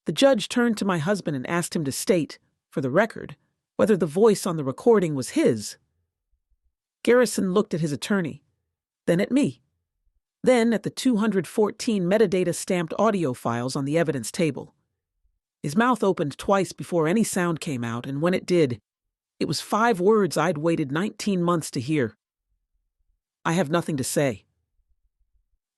The judge turned to my husband and asked him to state, for the record, whether the voice on the recording was his. Garrison looked at his attorney, then at me, then at the 214 metadata-stamped audio files on the evidence table. His mouth opened twice before any sound came out, and when it did, it was 5 words I'd waited 19 months to hear. I have nothing to say.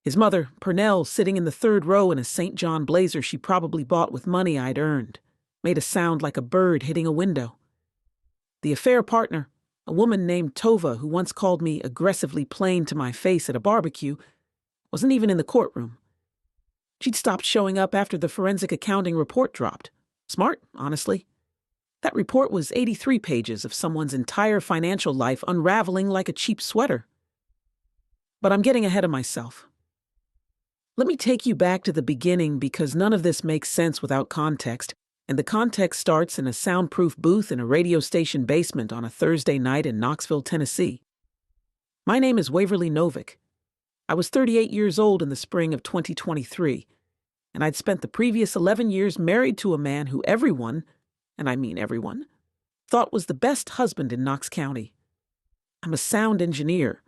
His mother, Purnell, sitting in the 3rd row in a St. John blazer she probably bought with money I'd earned, made a sound like a bird hitting a window. The affair partner, a woman named Tova who once called me aggressively plain to my face at a barbecue, wasn't even in the courtroom. She'd stopped showing up after the forensic accounting report dropped. Smart, honestly. That report was 83 pages of someone's entire financial life unraveling like a cheap sweater. But I'm getting ahead of myself. Let me take you back to the beginning because none of this makes sense without context, and the context starts in a soundproof booth in a radio station basement on a Thursday night in Knoxville, Tennessee. My name is Waverly Novick. I was 38 years old in the spring of 2023, and I'd spent the previous 11 years married to a man who everyone, and I mean everyone, thought was the best husband in Knox County. I'm a sound engineer,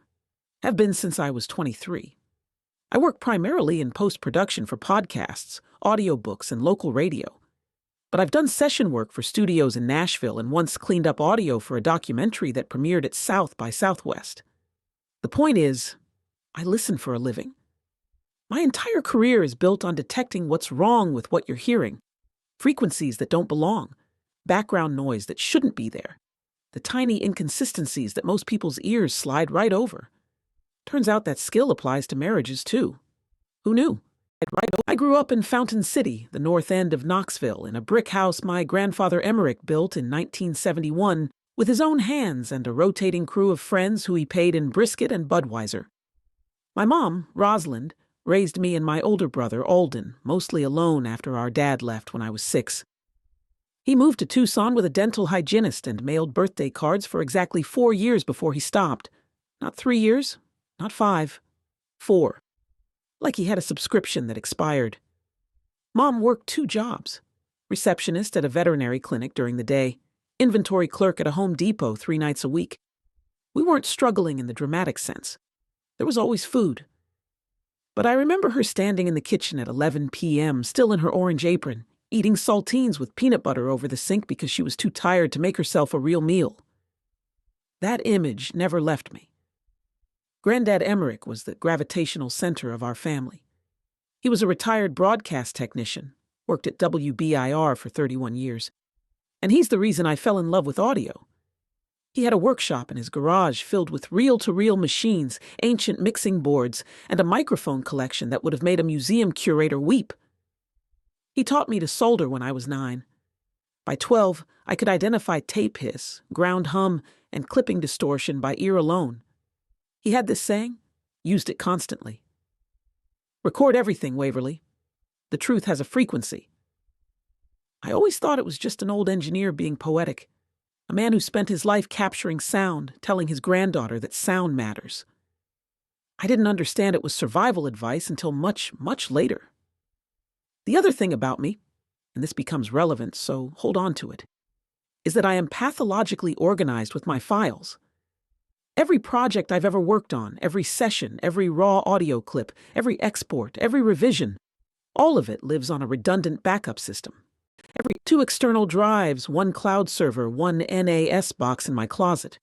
have been since I was 23. I work primarily in post-production for podcasts, audiobooks, and local radio. But I've done session work for studios in Nashville and once cleaned up audio for a documentary that premiered at South by Southwest. The point is, I listen for a living. My entire career is built on detecting what's wrong with what you're hearing, frequencies that don't belong, background noise that shouldn't be there, the tiny inconsistencies that most people's ears slide right over. Turns out that skill applies to marriages, too. Who knew? I grew up in Fountain City, the north end of Knoxville, in a brick house my grandfather Emmerich built in 1971 with his own hands and a rotating crew of friends who he paid in brisket and Budweiser. My mom, Rosalind, raised me and my older brother, Alden, mostly alone after our dad left when I was 6. He moved to Tucson with a dental hygienist and mailed birthday cards for exactly 4 years before he stopped. Not 3 years, not 5, 4. Like he had a subscription that expired. Mom worked 2 jobs. Receptionist at a veterinary clinic during the day, inventory clerk at a Home Depot 3 nights a week. We weren't struggling in the dramatic sense. There was always food. But I remember her standing in the kitchen at 11 p.m., still in her orange apron, eating saltines with peanut butter over the sink because she was too tired to make herself a real meal. That image never left me. Granddad Emmerich was the gravitational center of our family. He was a retired broadcast technician, worked at WBIR for 31 years. And he's the reason I fell in love with audio. He had a workshop in his garage filled with reel-to-reel machines, ancient mixing boards, and a microphone collection that would have made a museum curator weep. He taught me to solder when I was 9. By 12, I could identify tape hiss, ground hum, and clipping distortion by ear alone. He had this saying, used it constantly. Record everything, Waverly. The truth has a frequency. I always thought it was just an old engineer being poetic. A man who spent his life capturing sound, telling his granddaughter that sound matters. I didn't understand it was survival advice until much, much later. The other thing about me, and this becomes relevant, so hold on to it, is that I am pathologically organized with my files. Every project I've ever worked on, every session, every raw audio clip, every export, every revision, all of it lives on a redundant backup system. Every 2 external drives, 1 cloud server, 1 NAS box in my closet.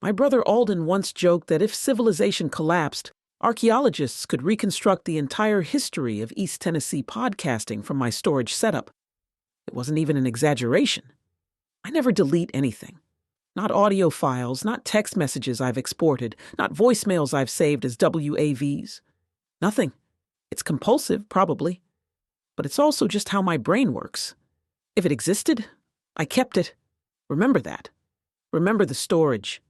My brother Alden once joked that if civilization collapsed, archaeologists could reconstruct the entire history of East Tennessee podcasting from my storage setup. It wasn't even an exaggeration. I never delete anything. Not audio files, not text messages I've exported, not voicemails I've saved as WAVs. Nothing. It's compulsive, probably. But it's also just how my brain works. If it existed, I kept it. Remember that. Remember the storage.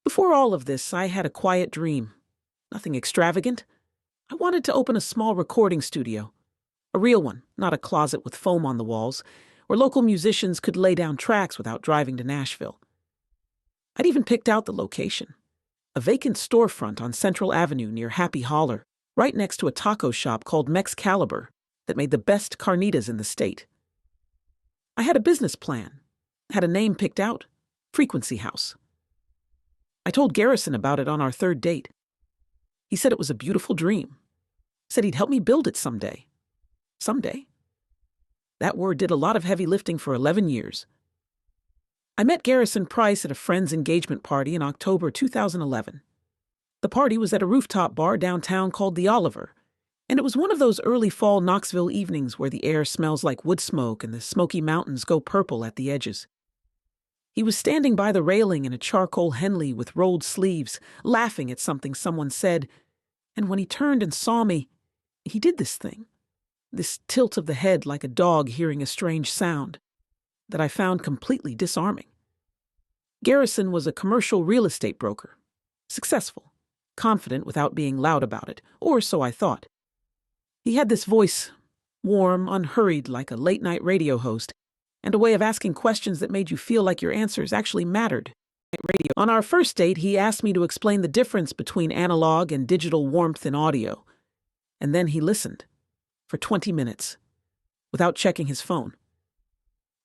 Before all of this, I had a quiet dream. Nothing extravagant. I wanted to open a small recording studio. A real one, not a closet with foam on the walls, where local musicians could lay down tracks without driving to Nashville. I'd even picked out the location. A vacant storefront on Central Avenue near Happy Holler, right next to a taco shop called Mexcalibur, that made the best carnitas in the state. I had a business plan, had a name picked out, Frequency House. I told Garrison about it on our third date. He said it was a beautiful dream, said he'd help me build it someday. Someday. That word did a lot of heavy lifting for 11 years. I met Garrison Pryce at a friend's engagement party in October 2011. The party was at a rooftop bar downtown called the Oliver, and it was one of those early fall Knoxville evenings where the air smells like wood smoke and the Smoky Mountains go purple at the edges. He was standing by the railing in a charcoal Henley with rolled sleeves, laughing at something someone said, and when he turned and saw me, he did this thing, this tilt of the head like a dog hearing a strange sound, that I found completely disarming. Garrison was a commercial real estate broker, successful, confident without being loud about it, or so I thought. He had this voice, warm, unhurried like a late-night radio host, and a way of asking questions that made you feel like your answers actually mattered. On our first date, he asked me to explain the difference between analog and digital warmth in audio, and then he listened, for 20 minutes, without checking his phone.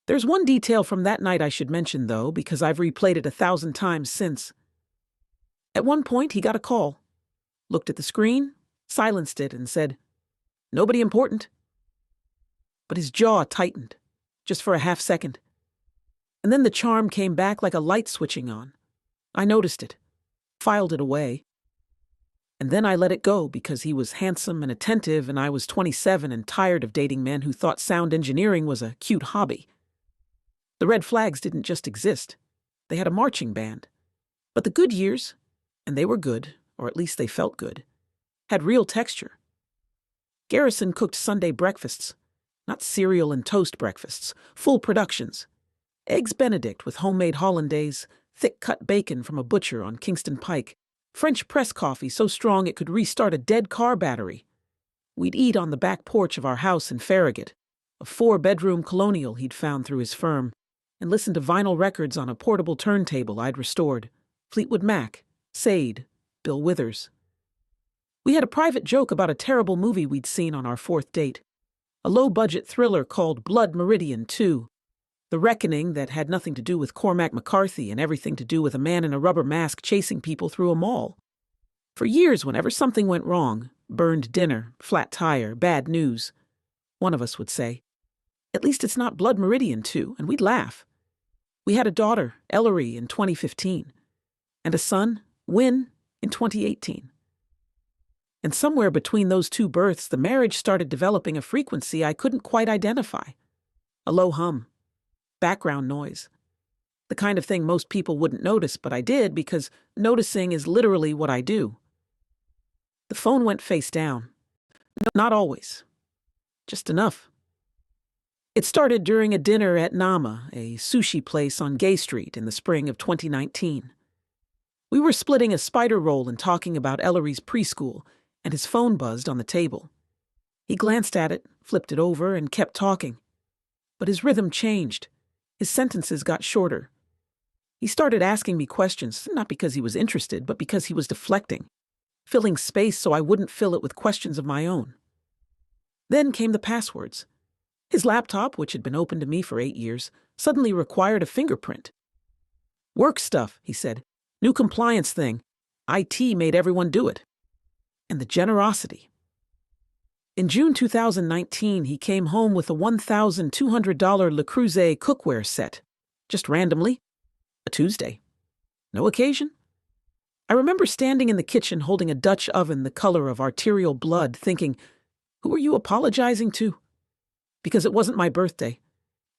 There's one detail from that night I should mention, though, because I've replayed it 1,000 times since. At one point, he got a call, looked at the screen, silenced it, and said, "Nobody important." But his jaw tightened, just for a half second. And then the charm came back like a light switching on. I noticed it, filed it away. And then I let it go because he was handsome and attentive and I was 27 and tired of dating men who thought sound engineering was a cute hobby. The red flags didn't just exist. They had a marching band. But the good years, and they were good, or at least they felt good, had real texture. Garrison cooked Sunday breakfasts, not cereal and toast breakfasts, full productions. Eggs Benedict with homemade hollandaise, thick-cut bacon from a butcher on Kingston Pike, French press coffee so strong it could restart a dead car battery. We'd eat on the back porch of our house in Farragut, a 4-bedroom colonial he'd found through his firm, and listen to vinyl records on a portable turntable I'd restored. Fleetwood Mac, Sade, Bill Withers. We had a private joke about a terrible movie we'd seen on our fourth date, a low-budget thriller called Blood Meridian 2, The Reckoning that had nothing to do with Cormac McCarthy and everything to do with a man in a rubber mask chasing people through a mall. For years, whenever something went wrong, burned dinner, flat tire, bad news, one of us would say, "At least it's not Blood Meridian 2, and we'd laugh. We had a daughter, Ellery, in 2015, and a son, Wynn, in 2018. And somewhere between those two births, the marriage started developing a frequency I couldn't quite identify. A low hum, background noise. The kind of thing most people wouldn't notice, but I did because noticing is literally what I do. The phone went face down. No, not always. Just enough. It started during a dinner at Nama, a sushi place on Gay Street in the spring of 2019. We were splitting a spider roll and talking about Ellery's preschool, and his phone buzzed on the table. He glanced at it, flipped it over, and kept talking. But his rhythm changed. His sentences got shorter. He started asking me questions, not because he was interested, but because he was deflecting, filling space so I wouldn't fill it with questions of my own. Then came the passwords. His laptop, which had been open to me for 8 years, suddenly required a fingerprint. "Work stuff," he said. "New compliance thing. IT made everyone do it." And the generosity. In June 2019, he came home with a $1,200 Le Creuset cookware set, just randomly, a Tuesday. No occasion. I remember standing in the kitchen holding a Dutch oven the color of arterial blood, thinking, who are you apologizing to? Because it wasn't my birthday,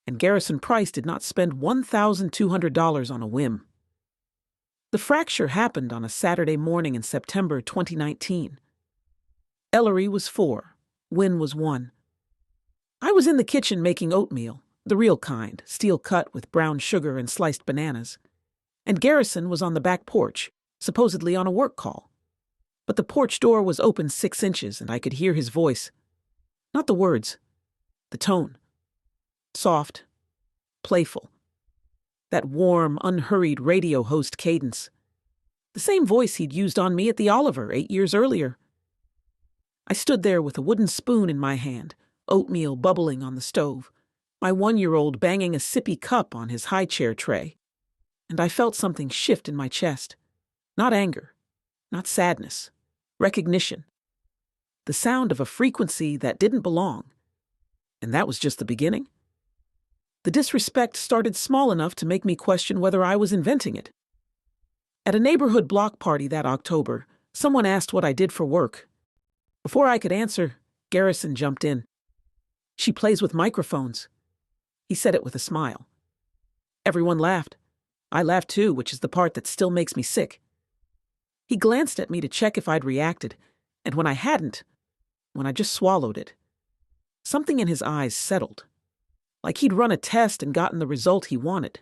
and Garrison Pryce did not spend $1,200 on a whim. The fracture happened on a Saturday morning in September 2019. Ellery was 4. Wynn was 1. I was in the kitchen making oatmeal, the real kind, steel cut with brown sugar and sliced bananas. And Garrison was on the back porch, supposedly on a work call. But the porch door was open 6 inches and I could hear his voice. Not the words, the tone. Soft, playful. That warm, unhurried radio host cadence. The same voice he'd used on me at the Oliver 8 years earlier. I stood there with a wooden spoon in my hand, oatmeal bubbling on the stove, my 1-year-old banging a sippy cup on his high chair tray. And I felt something shift in my chest. Not anger, not sadness, recognition. The sound of a frequency that didn't belong. And that was just the beginning. The disrespect started small enough to make me question whether I was inventing it. At a neighborhood block party that October, someone asked what I did for work. Before I could answer, Garrison jumped in. "She plays with microphones." He said it with a smile. Everyone laughed. I laughed too, which is the part that still makes me sick. He glanced at me to check if I'd reacted, and when I hadn't, when I just swallowed it, something in his eyes settled, like he'd run a test and gotten the result he wanted.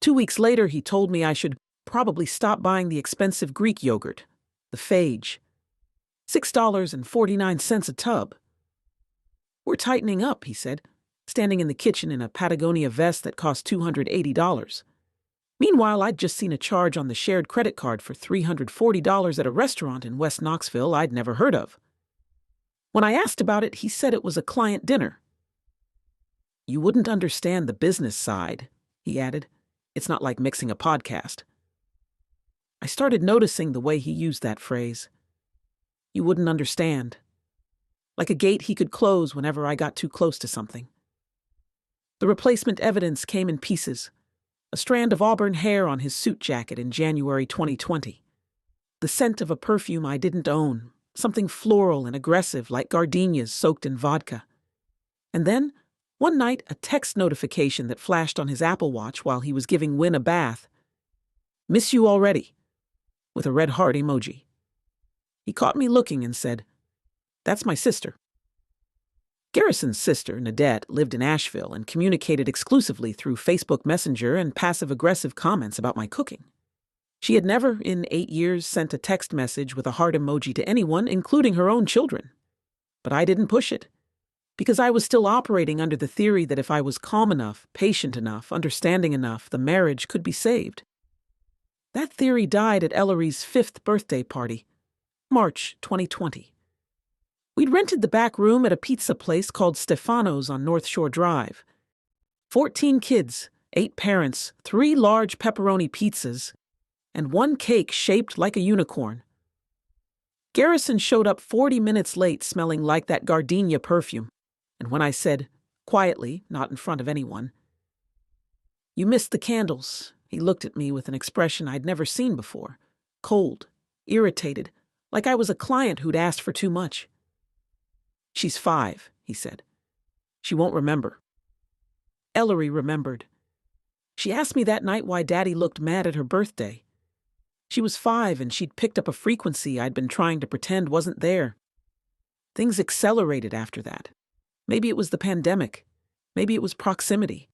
2 weeks later, he told me I should probably stop buying the expensive Greek yogurt, the phage. $6.49 a tub. "We're tightening up," he said, standing in the kitchen in a Patagonia vest that cost $280. Meanwhile, I'd just seen a charge on the shared credit card for $340 at a restaurant in West Knoxville I'd never heard of. When I asked about it, he said it was a client dinner. "You wouldn't understand the business side," he added. "It's not like mixing a podcast." I started noticing the way he used that phrase. You wouldn't understand. Like a gate he could close whenever I got too close to something. The replacement evidence came in pieces. A strand of auburn hair on his suit jacket in January 2020. The scent of a perfume I didn't own, something floral and aggressive like gardenias soaked in vodka. And then, one night, a text notification that flashed on his Apple Watch while he was giving Wynn a bath. "Miss you already," with a red heart emoji. He caught me looking and said, "That's my sister." Garrison's sister, Nadette, lived in Asheville and communicated exclusively through Facebook Messenger and passive-aggressive comments about my cooking. She had never, in 8 years, sent a text message with a heart emoji to anyone, including her own children. But I didn't push it, because I was still operating under the theory that if I was calm enough, patient enough, understanding enough, the marriage could be saved. That theory died at Ellery's 5th birthday party, March 2020. We'd rented the back room at a pizza place called Stefano's on North Shore Drive. 14 kids, 8 parents, 3 large pepperoni pizzas, and 1 cake shaped like a unicorn. Garrison showed up 40 minutes late smelling like that gardenia perfume, and when I said, quietly, not in front of anyone, "You missed the candles," he looked at me with an expression I'd never seen before, cold, irritated, like I was a client who'd asked for too much. "She's 5, he said. "She won't remember." Ellery remembered. She asked me that night why Daddy looked mad at her birthday. She was 5 and she'd picked up a frequency I'd been trying to pretend wasn't there. Things accelerated after that. Maybe it was the pandemic. Maybe it was proximity.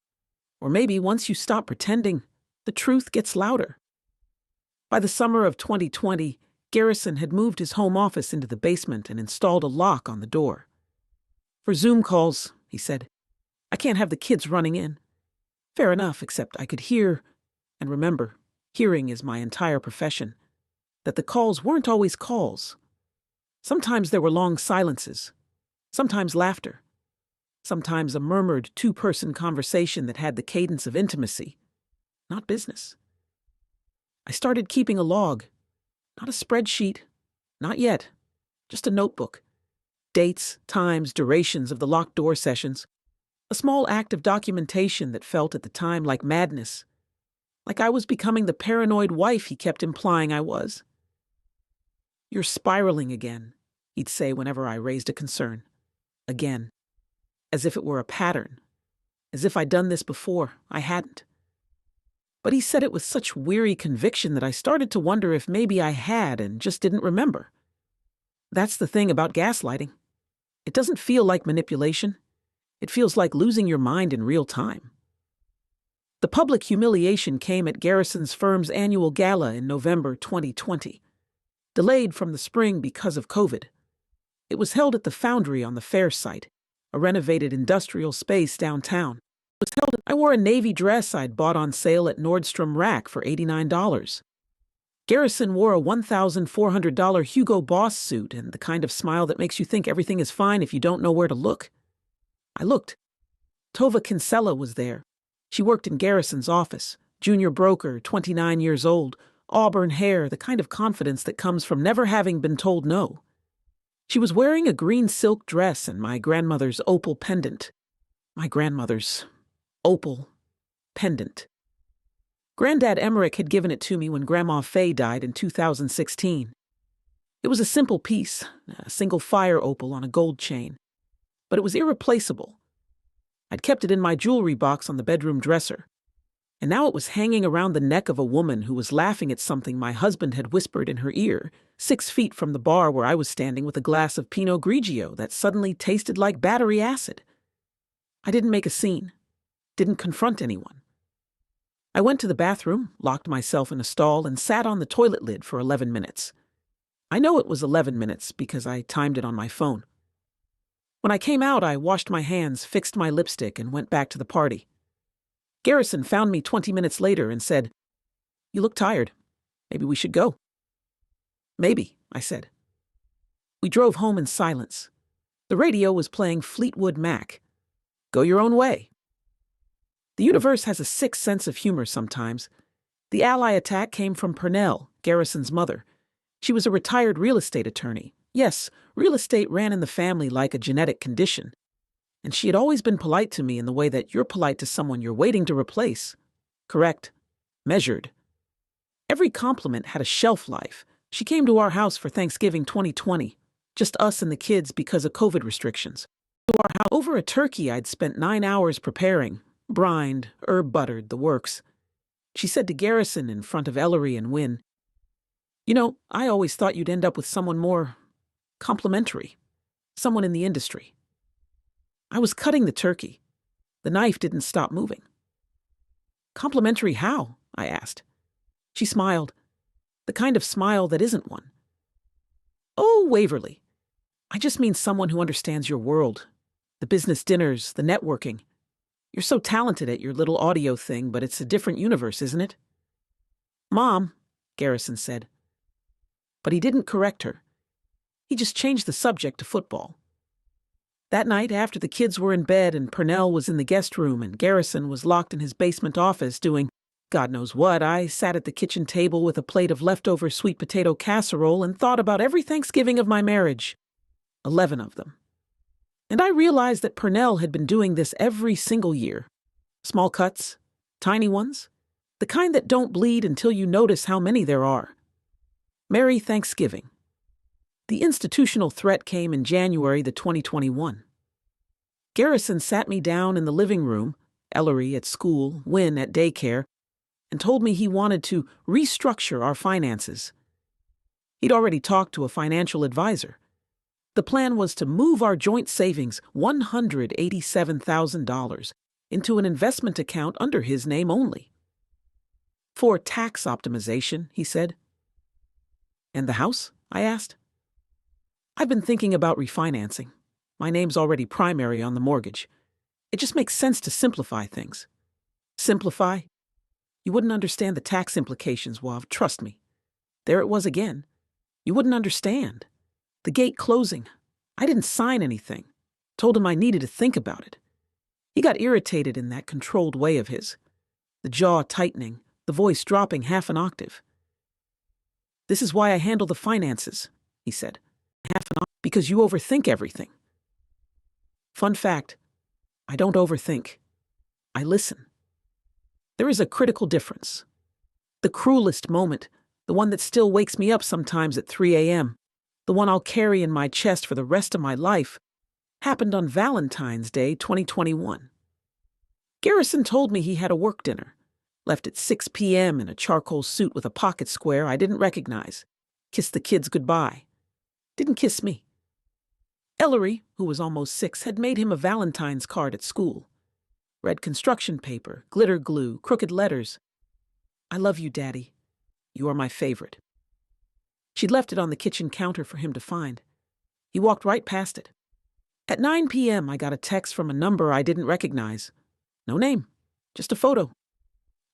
Or maybe once you stop pretending, the truth gets louder. By the summer of 2020, Garrison had moved his home office into the basement and installed a lock on the door. "For Zoom calls," he said, "I can't have the kids running in." Fair enough, except I could hear, and remember, hearing is my entire profession, that the calls weren't always calls. Sometimes there were long silences, sometimes laughter, sometimes a murmured 2-person conversation that had the cadence of intimacy, not business. I started keeping a log. Not a spreadsheet. Not yet. Just a notebook. Dates, times, durations of the locked door sessions. A small act of documentation that felt at the time like madness. Like I was becoming the paranoid wife he kept implying I was. "You're spiraling again," he'd say whenever I raised a concern. Again. As if it were a pattern. As if I'd done this before. I hadn't. But he said it with such weary conviction that I started to wonder if maybe I had and just didn't remember. That's the thing about gaslighting. It doesn't feel like manipulation. It feels like losing your mind in real time. The public humiliation came at Garrison's firm's annual gala in November 2020, delayed from the spring because of COVID. It was held at the Foundry on the fair site, a renovated industrial space downtown. I wore a navy dress I'd bought on sale at Nordstrom Rack for $89. Garrison wore a $1,400 Hugo Boss suit and the kind of smile that makes you think everything is fine if you don't know where to look. I looked. Tova Kinsella was there. She worked in Garrison's office, junior broker, 29 years old, auburn hair, the kind of confidence that comes from never having been told no. She was wearing a green silk dress and my grandmother's opal pendant. My grandmother's opal pendant. Granddad Emmerich had given it to me when Grandma Fay died in 2016. It was a simple piece, a single fire opal on a gold chain. But it was irreplaceable. I'd kept it in my jewelry box on the bedroom dresser. And now it was hanging around the neck of a woman who was laughing at something my husband had whispered in her ear, 6 feet from the bar where I was standing with a glass of Pinot Grigio that suddenly tasted like battery acid. I didn't make a scene, didn't confront anyone. I went to the bathroom, locked myself in a stall, and sat on the toilet lid for 11 minutes. I know it was 11 minutes because I timed it on my phone. When I came out, I washed my hands, fixed my lipstick, and went back to the party. Garrison found me 20 minutes later and said, "You look tired. Maybe we should go." "Maybe," I said. We drove home in silence. The radio was playing Fleetwood Mac. Go your own way. The universe has a sick sense of humor sometimes. The ally attack came from Purnell, Garrison's mother. She was a retired real estate attorney. Yes, real estate ran in the family like a genetic condition. And she had always been polite to me in the way that you're polite to someone you're waiting to replace. Correct. Measured. Every compliment had a shelf life. She came to our house for Thanksgiving 2020, just us and the kids because of COVID restrictions. Over a turkey I'd spent 9 hours preparing, brined, herb-buttered, the works. She said to Garrison in front of Ellery and Wynne, "You know, I always thought you'd end up with someone more complimentary, someone in the industry." I was cutting the turkey. The knife didn't stop moving. "Complimentary how?" I asked. She smiled, the kind of smile that isn't one. "Oh, Waverly. I just mean someone who understands your world, the business dinners, the networking. You're so talented at your little audio thing, but it's a different universe, isn't it?" "Mom," Garrison said. But he didn't correct her. He just changed the subject to football. That night, after the kids were in bed and Purnell was in the guest room and Garrison was locked in his basement office doing God knows what, I sat at the kitchen table with a plate of leftover sweet potato casserole and thought about every Thanksgiving of my marriage. 11 of them. And I realized that Purnell had been doing this every single year. Small cuts, tiny ones, the kind that don't bleed until you notice how many there are. Merry Thanksgiving. The institutional threat came in January the 2021. Garrison sat me down in the living room, Ellery at school, Wynne at daycare, and told me he wanted to restructure our finances. He'd already talked to a financial advisor. The plan was to move our joint savings, $187,000, into an investment account under his name only. For tax optimization, he said. "And the house?" I asked. "I've been thinking about refinancing. My name's already primary on the mortgage. It just makes sense to simplify things." "Simplify? You wouldn't understand the tax implications, Wav, trust me." There it was again. You wouldn't understand. The gate closing. I didn't sign anything. Told him I needed to think about it. He got irritated in that controlled way of his. The jaw tightening, the voice dropping half an octave. "This is why I handle the finances," he said. "Because you overthink everything." Fun fact, I don't overthink. I listen. There is a critical difference. The cruelest moment, the one that still wakes me up sometimes at 3 a.m., the one I'll carry in my chest for the rest of my life, happened on Valentine's Day 2021. Garrison told me he had a work dinner, left at 6 p.m. in a charcoal suit with a pocket square I didn't recognize, kissed the kids goodbye. Didn't kiss me. Ellery, who was almost 6, had made him a Valentine's card at school. Red construction paper, glitter glue, crooked letters. "I love you, Daddy. You are my favorite." She'd left it on the kitchen counter for him to find. He walked right past it. At 9 p.m., I got a text from a number I didn't recognize. No name, just a photo.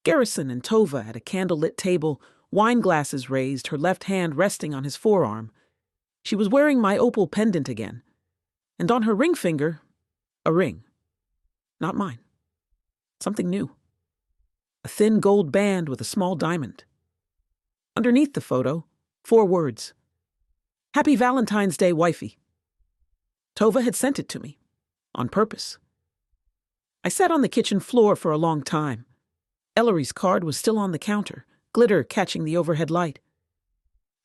Garrison and Tova at a candlelit table, wine glasses raised, her left hand resting on his forearm. She was wearing my opal pendant again, and on her ring finger, a ring. Not mine. Something new. A thin gold band with a small diamond. Underneath the photo, 4 words. Happy Valentine's Day, wifey. Tova had sent it to me, on purpose. I sat on the kitchen floor for a long time. Ellery's card was still on the counter, glitter catching the overhead light.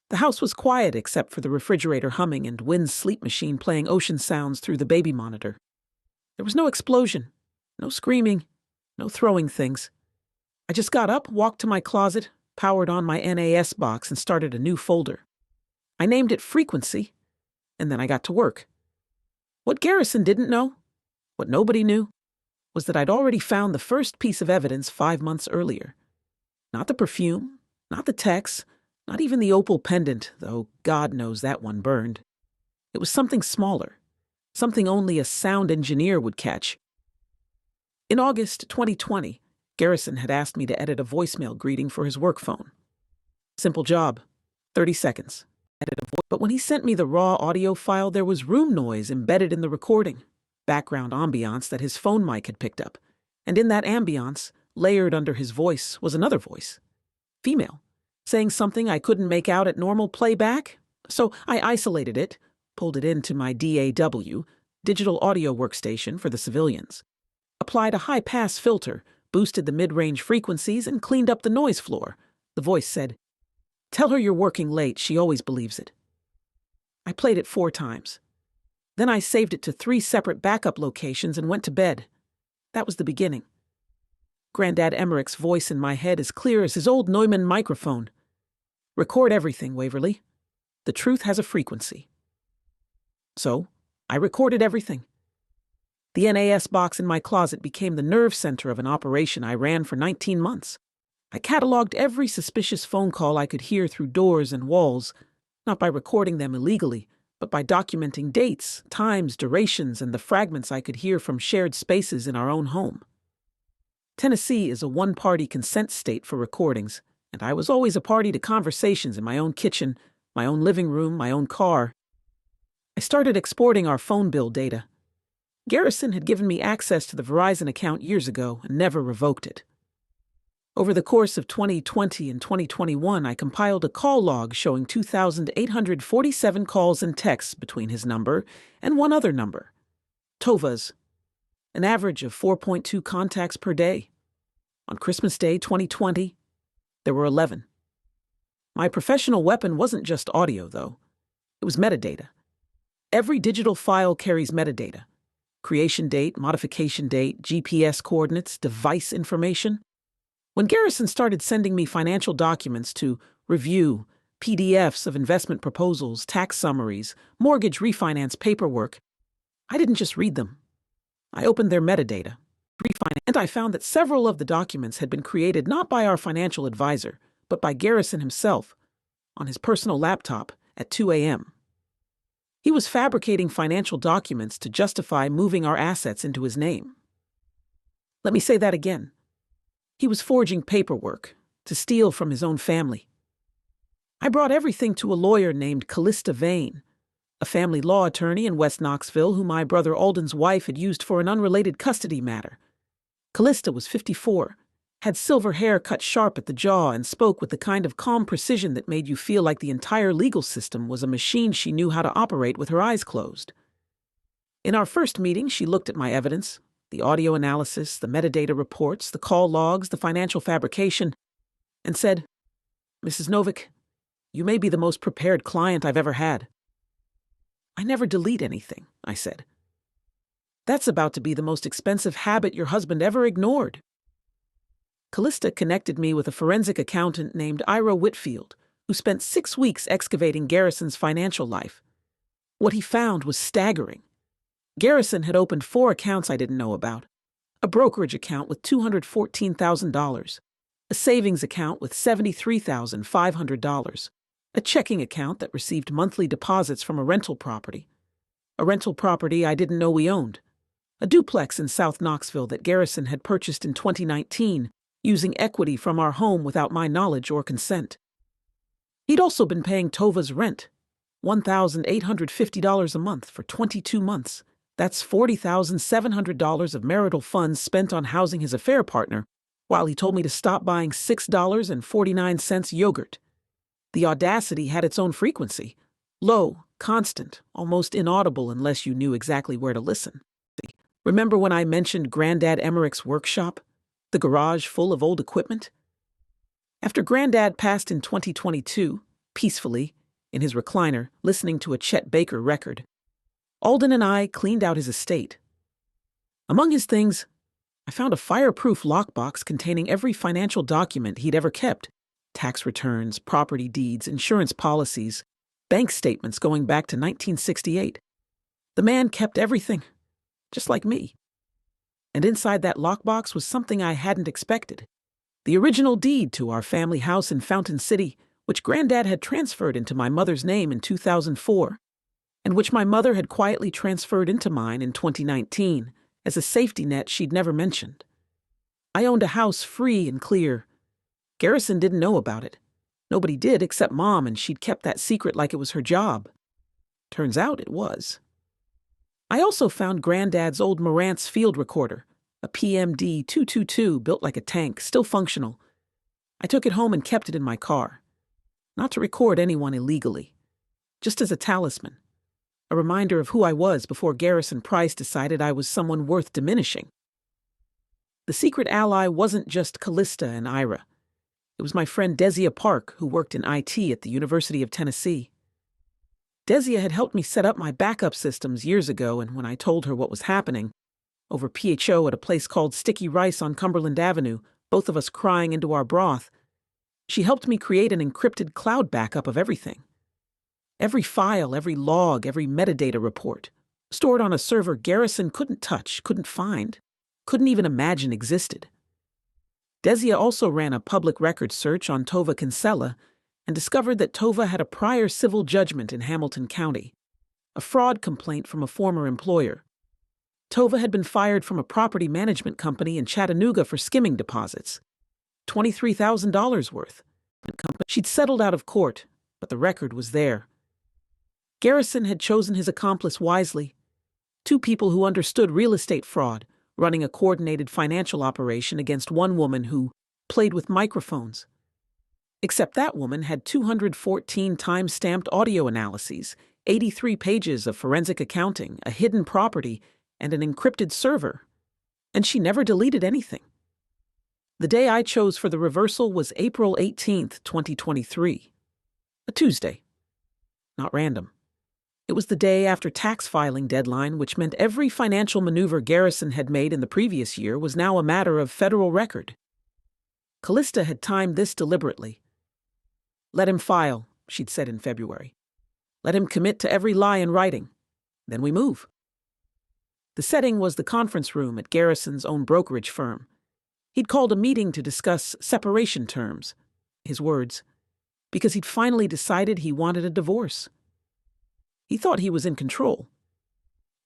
The house was quiet except for the refrigerator humming and Wynn's sleep machine playing ocean sounds through the baby monitor. There was no explosion, no screaming, no throwing things. I just got up, walked to my closet, powered on my NAS box, and started a new folder. I named it Frequency, and then I got to work. What Garrison didn't know, what nobody knew, was that I'd already found the first piece of evidence 5 months earlier. Not the perfume, not the text, not even the opal pendant, though God knows that one burned. It was something smaller, something only a sound engineer would catch. In August 2020, Garrison had asked me to edit a voicemail greeting for his work phone. Simple job, 30 seconds. Edit a voice. But when he sent me the raw audio file, there was room noise embedded in the recording, background ambiance that his phone mic had picked up. And in that ambiance, layered under his voice, was another voice. Female, saying something I couldn't make out at normal playback. So I isolated it, pulled it into my DAW, digital audio workstation for the civilians, applied a high-pass filter, boosted the mid-range frequencies, and cleaned up the noise floor. The voice said, "Tell her you're working late, she always believes it." I played it 4 times. Then I saved it to 3 separate backup locations and went to bed. That was the beginning. Grandad Emmerich's voice in my head as clear as his old Neumann microphone. Record everything, Waverly. The truth has a frequency. So, I recorded everything. The NAS box in my closet became the nerve center of an operation I ran for 19 months. I cataloged every suspicious phone call I could hear through doors and walls, not by recording them illegally, but by documenting dates, times, durations, and the fragments I could hear from shared spaces in our own home. Tennessee is a one-party consent state for recordings, and I was always a party to conversations in my own kitchen, my own living room, my own car. I started exporting our phone bill data. Garrison had given me access to the Verizon account years ago and never revoked it. Over the course of 2020 and 2021, I compiled a call log showing 2,847 calls and texts between his number and one other number, Tova's, an average of 4.2 contacts per day. On Christmas Day 2020, there were 11. My professional weapon wasn't just audio, though. It was metadata. Every digital file carries metadata. Creation date, modification date, GPS coordinates, device information. When Garrison started sending me financial documents to review, PDFs of investment proposals, tax summaries, mortgage refinance paperwork, I didn't just read them. I opened their metadata, and I found that several of the documents had been created not by our financial advisor, but by Garrison himself, on his personal laptop at 2 a.m. He was fabricating financial documents to justify moving our assets into his name. Let me say that again. He was forging paperwork to steal from his own family. I brought everything to a lawyer named Callista Vane, a family law attorney in West Knoxville who my brother Alden's wife had used for an unrelated custody matter. Callista was 54, had silver hair cut sharp at the jaw, and spoke with the kind of calm precision that made you feel like the entire legal system was a machine she knew how to operate with her eyes closed. In our first meeting, she looked at my evidence, the audio analysis, the metadata reports, the call logs, the financial fabrication, and said, "Mrs. Novick, you may be the most prepared client I've ever had." "I never delete anything," I said. "That's about to be the most expensive habit your husband ever ignored." Callista connected me with a forensic accountant named Ira Whitfield, who spent 6 weeks excavating Garrison's financial life. What he found was staggering. Garrison had opened 4 accounts I didn't know about: a brokerage account with $214,000, a savings account with $73,500, a checking account that received monthly deposits from a rental property I didn't know we owned, a duplex in South Knoxville that Garrison had purchased in 2019, using equity from our home without my knowledge or consent. He'd also been paying Tova's rent, $1,850 a month for 22 months. That's $40,700 of marital funds spent on housing his affair partner, while he told me to stop buying $6.49 yogurt. The audacity had its own frequency. Low, constant, almost inaudible unless you knew exactly where to listen. Remember when I mentioned Granddad Emmerich's workshop? The garage full of old equipment? After Granddad passed in 2022, peacefully, in his recliner, listening to a Chet Baker record, Alden and I cleaned out his estate. Among his things, I found a fireproof lockbox containing every financial document he'd ever kept: tax returns, property deeds, insurance policies, bank statements going back to 1968. The man kept everything, just like me. And inside that lockbox was something I hadn't expected: the original deed to our family house in Fountain City, which Granddad had transferred into my mother's name in 2004, and which my mother had quietly transferred into mine in 2019 as a safety net she'd never mentioned. I owned a house free and clear. Garrison didn't know about it. Nobody did except Mom, and she'd kept that secret like it was her job. Turns out it was. I also found Granddad's old Marantz field recorder, a PMD 222 built like a tank, still functional. I took it home and kept it in my car. Not to record anyone illegally, just as a talisman, a reminder of who I was before Garrison Pryce decided I was someone worth diminishing. The secret ally wasn't just Callista and Ira. It was my friend Desia Park, who worked in IT at the University of Tennessee. Desia had helped me set up my backup systems years ago, and when I told her what was happening, over PHO at a place called Sticky Rice on Cumberland Avenue, both of us crying into our broth, she helped me create an encrypted cloud backup of everything. Every file, every log, every metadata report, stored on a server Garrison couldn't touch, couldn't find, couldn't even imagine existed. Desia also ran a public records search on Tova Kinsella and discovered that Tova had a prior civil judgment in Hamilton County, a fraud complaint from a former employer. Tova had been fired from a property management company in Chattanooga for skimming deposits, $23,000 worth. She'd settled out of court, but the record was there. Garrison had chosen his accomplice wisely. Two people who understood real estate fraud, running a coordinated financial operation against one woman who played with microphones. Except that woman had 214 time-stamped audio analyses, 83 pages of forensic accounting, a hidden property, and an encrypted server. And she never deleted anything. The day I chose for the reversal was April 18th, 2023. A Tuesday. Not random. It was the day after tax filing deadline, which meant every financial maneuver Garrison had made in the previous year was now a matter of federal record. Callista had timed this deliberately. "Let him file," she'd said in February. "Let him commit to every lie in writing. Then we move." The setting was the conference room at Garrison's own brokerage firm. He'd called a meeting to discuss separation terms, his words, because he'd finally decided he wanted a divorce. He thought he was in control.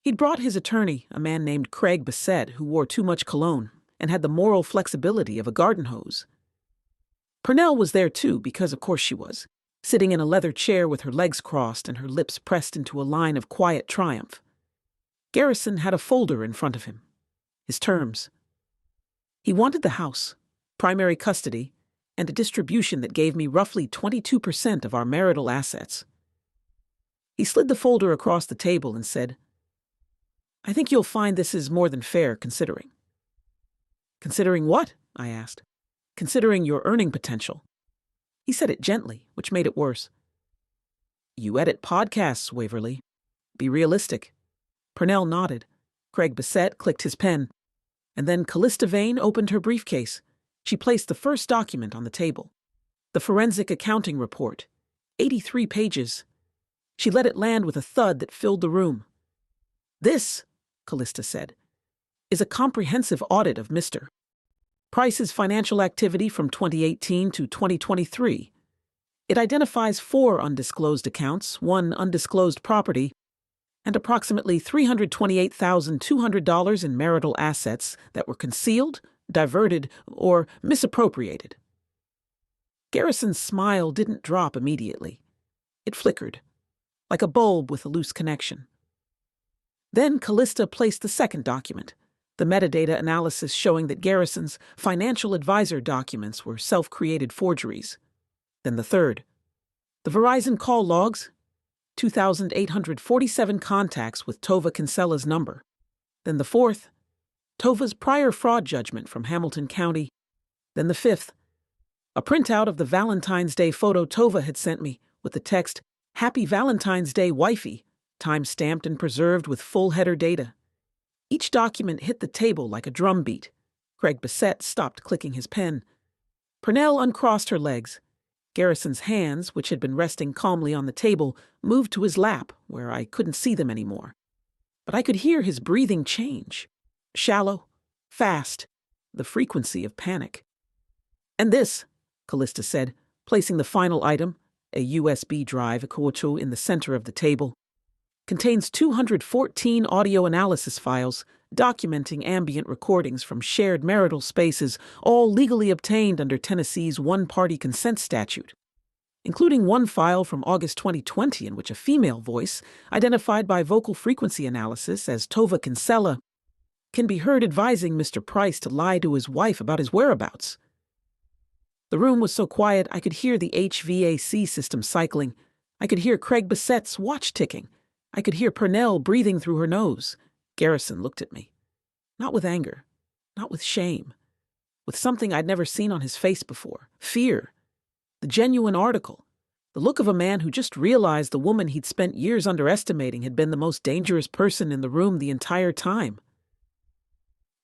He'd brought his attorney, a man named Craig Bassett, who wore too much cologne and had the moral flexibility of a garden hose. Purnell was there too, because of course she was, sitting in a leather chair with her legs crossed and her lips pressed into a line of quiet triumph. Garrison had a folder in front of him. His terms. He wanted the house, primary custody, and a distribution that gave me roughly 22% of our marital assets. He slid the folder across the table and said, "I think you'll find this is more than fair, considering." "Considering what?" I asked. "Considering your earning potential." He said it gently, which made it worse. "You edit podcasts, Waverly. Be realistic." Purnell nodded. Craig Bassett clicked his pen. And then Callista Vane opened her briefcase. She placed the first document on the table. The forensic accounting report. 83 pages. She let it land with a thud that filled the room. "This," Callista said, "is a comprehensive audit of Mr. Pryce's financial activity from 2018 to 2023. It identifies 4 undisclosed accounts, 1 undisclosed property, and approximately $328,200 in marital assets that were concealed, diverted, or misappropriated." Garrison's smile didn't drop immediately. It flickered, like a bulb with a loose connection. Then Callista placed the second document, the metadata analysis showing that Garrison's financial advisor documents were self-created forgeries. Then the third, the Verizon call logs, 2,847 contacts with Tova Kinsella's number. Then the fourth, Tova's prior fraud judgment from Hamilton County. Then the fifth, a printout of the Valentine's Day photo Tova had sent me with the text, "Happy Valentine's Day, wifey," time-stamped and preserved with full header data. Each document hit the table like a drum beat. Craig Bissett stopped clicking his pen. Purnell uncrossed her legs. Garrison's hands, which had been resting calmly on the table, moved to his lap, where I couldn't see them anymore. But I could hear his breathing change. Shallow, fast, the frequency of panic. "And this," Callista said, placing the final item, a USB drive in the center of the table, contains 214 audio analysis files documenting ambient recordings from shared marital spaces, all legally obtained under Tennessee's one-party consent statute, including one file from August 2020 in which a female voice, identified by vocal frequency analysis as Tova Kinsella, can be heard advising Mr. Pryce to lie to his wife about his whereabouts. The room was so quiet I could hear the HVAC system cycling. I could hear Craig Bissett's watch ticking. I could hear Purnell breathing through her nose. Garrison looked at me. Not with anger, not with shame, with something I'd never seen on his face before. Fear. The genuine article. The look of a man who just realized the woman he'd spent years underestimating had been the most dangerous person in the room the entire time.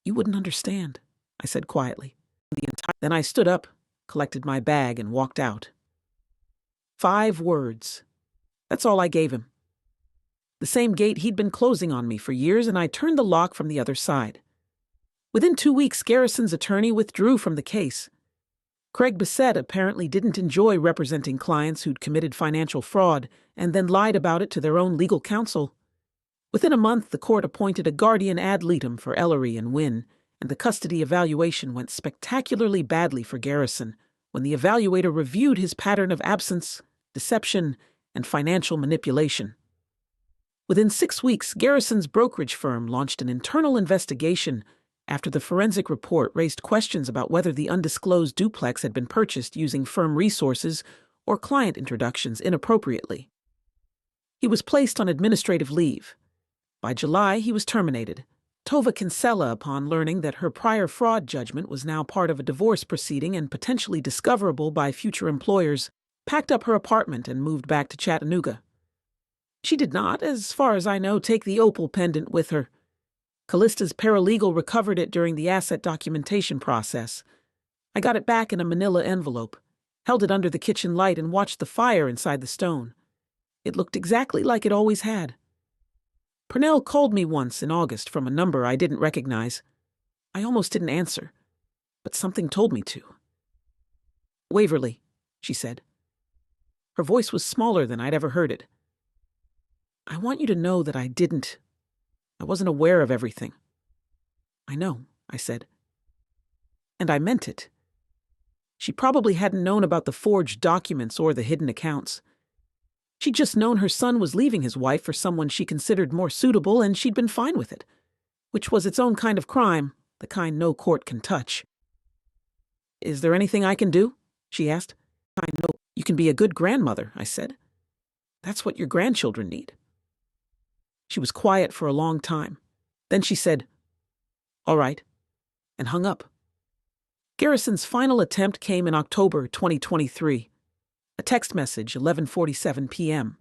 "You wouldn't understand," I said quietly. Then I stood up, collected my bag, and walked out. 5 words. That's all I gave him. The same gate he'd been closing on me for years, and I turned the lock from the other side. Within 2 weeks, Garrison's attorney withdrew from the case. Craig Bissett apparently didn't enjoy representing clients who'd committed financial fraud and then lied about it to their own legal counsel. Within a month, the court appointed a guardian ad litem for Ellery and Wynn, and the custody evaluation went spectacularly badly for Garrison when the evaluator reviewed his pattern of absence, deception, and financial manipulation. Within 6 weeks, Garrison's brokerage firm launched an internal investigation after the forensic report raised questions about whether the undisclosed duplex had been purchased using firm resources or client introductions inappropriately. He was placed on administrative leave. By July, he was terminated. Tova Kinsella, upon learning that her prior fraud judgment was now part of a divorce proceeding and potentially discoverable by future employers, packed up her apartment and moved back to Chattanooga. She did not, as far as I know, take the opal pendant with her. Callista's paralegal recovered it during the asset documentation process. I got it back in a manila envelope, held it under the kitchen light, and watched the fire inside the stone. It looked exactly like it always had. Purnell called me once in August from a number I didn't recognize. I almost didn't answer, but something told me to. "Waverly," she said. Her voice was smaller than I'd ever heard it. "I want you to know that I wasn't aware of everything." "I know," I said. And I meant it. She probably hadn't known about the forged documents or the hidden accounts. She'd just known her son was leaving his wife for someone she considered more suitable, and she'd been fine with it, which was its own kind of crime, the kind no court can touch. "Is there anything I can do?" she asked. "I know you can be a good grandmother," I said. "That's what your grandchildren need." She was quiet for a long time. Then she said, "All right," and hung up. Garrison's final attempt came in October 2023. A text message, 11:47 p.m.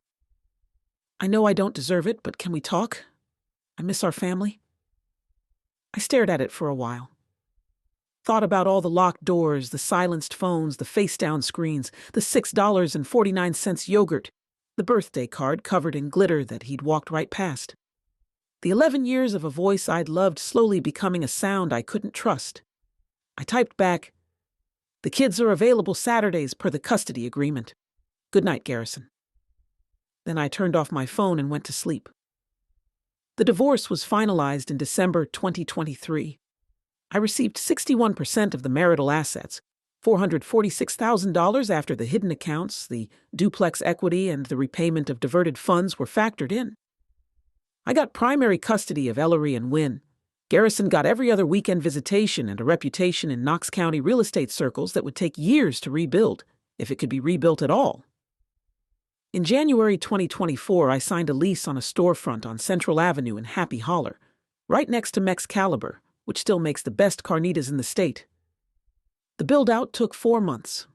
"I know I don't deserve it, but can we talk? I miss our family." I stared at it for a while. Thought about all the locked doors, the silenced phones, the face-down screens, the $6.49 yogurt, the birthday card covered in glitter that he'd walked right past. The 11 years of a voice I'd loved slowly becoming a sound I couldn't trust. I typed back, "The kids are available Saturdays per the custody agreement. Good night, Garrison." Then I turned off my phone and went to sleep. The divorce was finalized in December 2023. I received 61% of the marital assets, $446,000 after the hidden accounts, the duplex equity, and the repayment of diverted funds were factored in. I got primary custody of Ellery and Wynn. Garrison got every other weekend visitation and a reputation in Knox County real estate circles that would take years to rebuild, if it could be rebuilt at all. In January 2024, I signed a lease on a storefront on Central Avenue in Happy Holler, right next to Excalibur, which still makes the best carnitas in the state. The build-out took 4 months.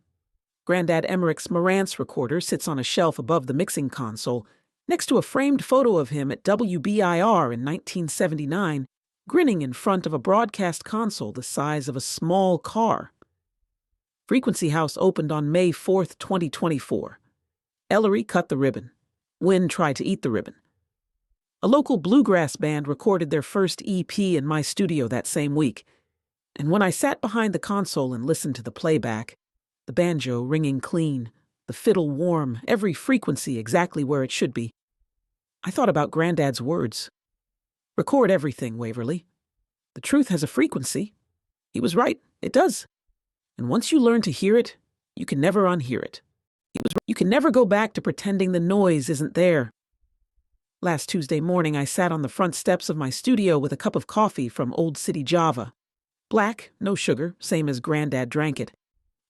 Grandad Emmerich's Marantz recorder sits on a shelf above the mixing console, next to a framed photo of him at WBIR in 1979, grinning in front of a broadcast console the size of a small car. Frequency House opened on May 4, 2024. Ellery cut the ribbon. Wynn tried to eat the ribbon. A local bluegrass band recorded their first EP in my studio that same week, and when I sat behind the console and listened to the playback, the banjo ringing clean, the fiddle warm, every frequency exactly where it should be, I thought about Granddad's words. Record everything, Waverly. The truth has a frequency. He was right, it does. And once you learn to hear it, you can never unhear it. You can never go back to pretending the noise isn't there. Last Tuesday morning, I sat on the front steps of my studio with a cup of coffee from Old City Java. Black, no sugar, same as Granddad drank it,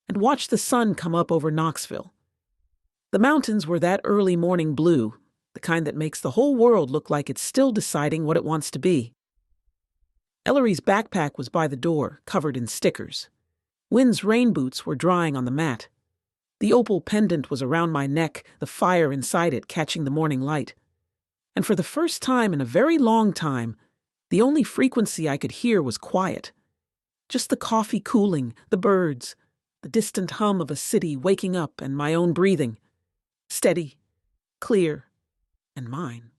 and watched the sun come up over Knoxville. The mountains were that early morning blue, the kind that makes the whole world look like it's still deciding what it wants to be. Ellery's backpack was by the door, covered in stickers. Wynn's rain boots were drying on the mat. The opal pendant was around my neck, the fire inside it catching the morning light. And for the first time in a very long time, the only frequency I could hear was quiet. Just the coffee cooling, the birds, the distant hum of a city waking up, and my own breathing. Steady, clear, and mine.